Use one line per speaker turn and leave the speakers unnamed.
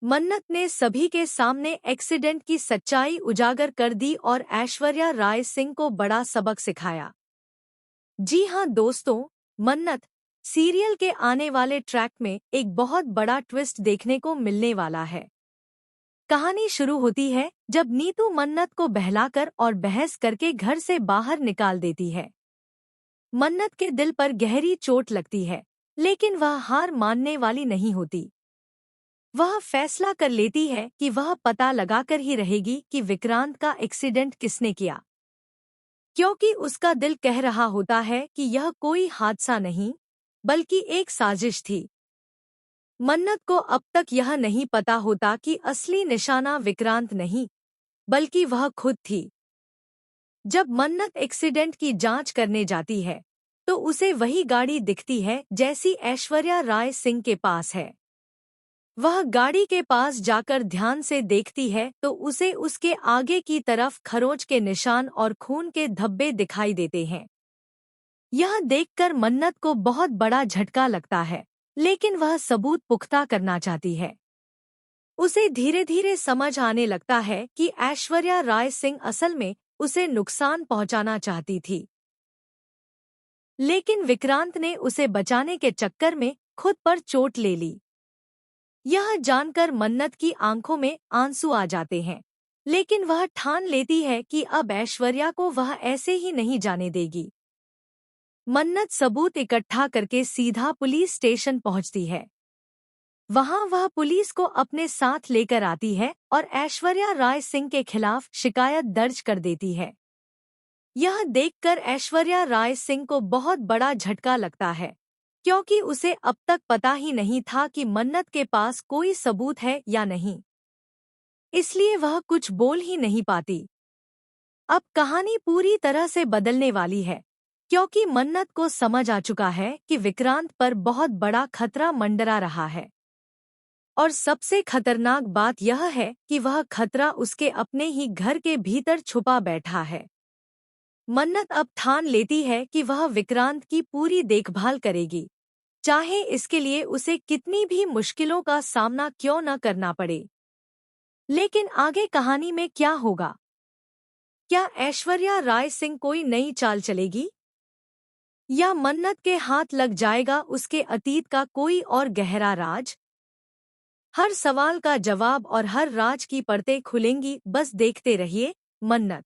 मन्नत ने सभी के सामने एक्सीडेंट की सच्चाई उजागर कर दी और ऐश्वर्या राय सिंह को बड़ा सबक सिखाया। जी हां दोस्तों, मन्नत सीरियल के आने वाले ट्रैक में एक बहुत बड़ा ट्विस्ट देखने को मिलने वाला है। कहानी शुरू होती है जब नीतू मन्नत को बहलाकर और बहस करके घर से बाहर निकाल देती है। मन्नत के दिल पर गहरी चोट लगती है, लेकिन वह हार मानने वाली नहीं होती। वह फैसला कर लेती है कि वह पता लगाकर ही रहेगी कि विक्रांत का एक्सीडेंट किसने किया, क्योंकि उसका दिल कह रहा होता है कि यह कोई हादसा नहीं बल्कि एक साजिश थी। मन्नत को अब तक यह नहीं पता होता कि असली निशाना विक्रांत नहीं बल्कि वह खुद थी। जब मन्नत एक्सीडेंट की जांच करने जाती है तो उसे वही गाड़ी दिखती है जैसी ऐश्वर्या राय सिंह के पास है। वह गाड़ी के पास जाकर ध्यान से देखती है तो उसे उसके आगे की तरफ खरोंच के निशान और खून के धब्बे दिखाई देते हैं। यह देखकर मन्नत को बहुत बड़ा झटका लगता है, लेकिन वह सबूत पुख्ता करना चाहती है। उसे धीरे धीरे समझ आने लगता है कि ऐश्वर्या राय सिंह असल में उसे नुकसान पहुंचाना चाहती थी, लेकिन विक्रांत ने उसे बचाने के चक्कर में खुद पर चोट ले ली। यह जानकर मन्नत की आंखों में आंसू आ जाते हैं, लेकिन वह ठान लेती है कि अब ऐश्वर्या को वह ऐसे ही नहीं जाने देगी। मन्नत सबूत इकट्ठा करके सीधा पुलिस स्टेशन पहुंचती है। वहां वह पुलिस को अपने साथ लेकर आती है और ऐश्वर्या राय सिंह के खिलाफ शिकायत दर्ज कर देती है। यह देखकर ऐश्वर्या राय सिंह को बहुत बड़ा झटका लगता है, क्योंकि उसे अब तक पता ही नहीं था कि मन्नत के पास कोई सबूत है या नहीं, इसलिए वह कुछ बोल ही नहीं पाती। अब कहानी पूरी तरह से बदलने वाली है, क्योंकि मन्नत को समझ आ चुका है कि विक्रांत पर बहुत बड़ा खतरा मंडरा रहा है। और सबसे खतरनाक बात यह है कि वह खतरा उसके अपने ही घर के भीतर छुपा बैठा है। मन्नत अब ठान लेती है कि वह विक्रांत की पूरी देखभाल करेगी, चाहे इसके लिए उसे कितनी भी मुश्किलों का सामना क्यों न करना पड़े। लेकिन आगे कहानी में क्या होगा? क्या ऐश्वर्या राय सिंह कोई नई चाल चलेगी, या मन्नत के हाथ लग जाएगा उसके अतीत का कोई और गहरा राज? हर सवाल का जवाब और हर राज की परतें खुलेंगी, बस देखते रहिए मन्नत।